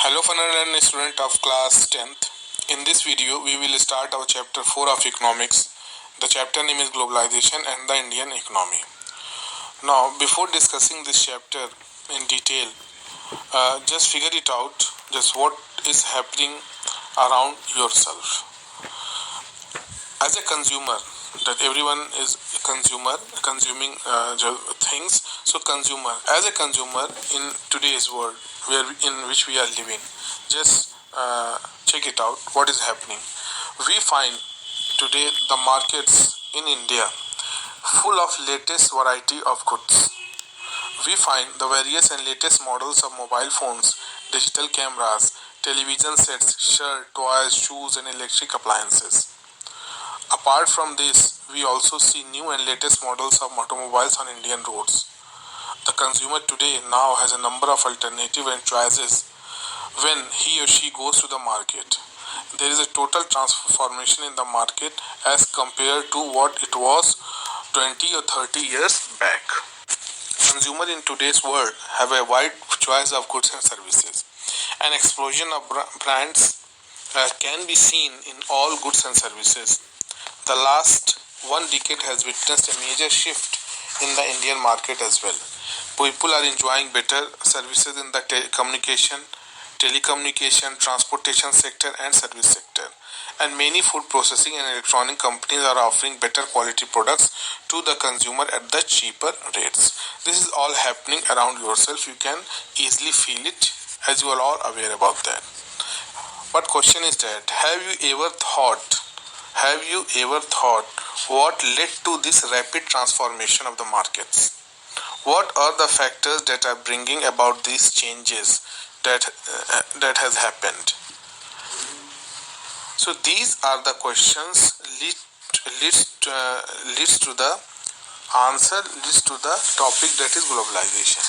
Hello Fanaran student of class 10th. In this video we will start our chapter 4 of economics. The chapter name is globalization and the Indian economy. Now before discussing this chapter in detail, just figure it out just what is happening around yourself. As a consumer, that everyone is a consumer consuming things. So consumer, as a consumer in today's world in which we are living, just check it out what is happening. We find today the markets in India full of latest variety of goods. We find the various and latest models of mobile phones, digital cameras, television sets, shirt, toys, shoes and electric appliances. Apart from this, we also see new and latest models of automobiles on Indian roads. The consumer today now has a number of alternatives and choices when he or she goes to the market. There is a total transformation in the market as compared to what it was 20 or 30 years back. Consumers in today's world have a wide choice of goods and services. An explosion of brands can be seen in all goods and services. The last one decade has witnessed a major shift in the Indian market as well. People are enjoying better services in the telecommunication, transportation sector and service sector. And many food processing and electronic companies are offering better quality products to the consumer at the cheaper rates. This is all happening around yourself. You can easily feel it, as you are all aware about that. But question is that, have you ever thought what led to this rapid transformation of the markets? What are the factors that are bringing about these changes that has happened? So these are the questions leads to the answer, leads to the topic, that is globalization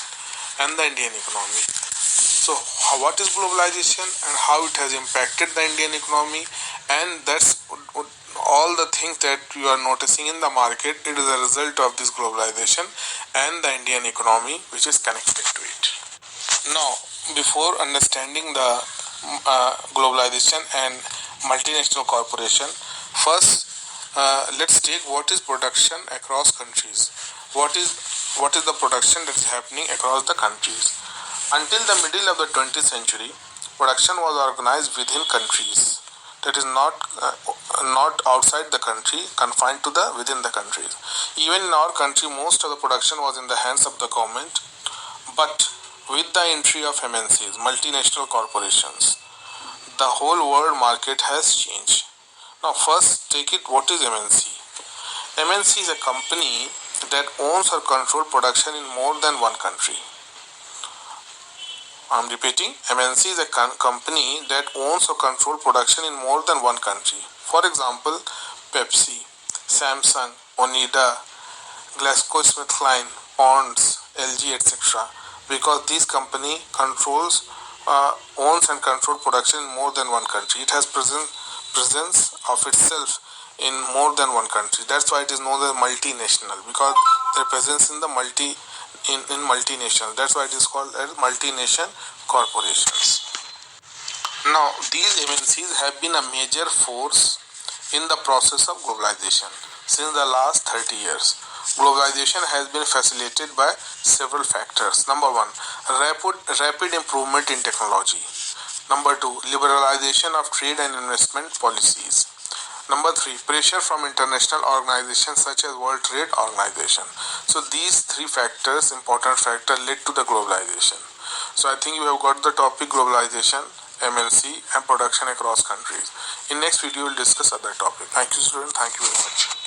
and the Indian economy. So what is globalization and how it has impacted the Indian economy? And that's all the things that you are noticing in the market. It is a result of this globalization and the Indian economy which is connected to it. Now, before understanding the globalization and multinational corporation, first let's take what is production across countries. What is the production that is happening across the countries? Until the middle of the 20th century, production was organized within countries. That is not outside the country, confined to within the countries. Even in our country, most of the production was in the hands of the government. But with the entry of MNCs, multinational corporations, the whole world market has changed. Now first take it, what is MNC? MNC is a company that owns or controls production in more than one country. I am repeating, MNC is a company that owns or controls production in more than one country. For example, Pepsi, Samsung, Onida, GlaxoSmithKline, Ponds, LG, etc. Because this company owns and controls production in more than one country. It has presence of itself in more than one country. That's why it is known as multinational, because their presence in the multinational. That's why it is called as multinational corporations. Now, these MNCs have been a major force in the process of globalization since the last 30 years. Globalization has been facilitated by several factors. Number one, rapid improvement in technology. Number two, liberalization of trade and investment policies. Number three, pressure from international organizations such as World Trade Organization. So these three factors, important factors, led to the globalization. So I think you have got the topic globalization, MNC and production across countries. In next video, we will discuss other topic. Thank you, student. Thank you very much.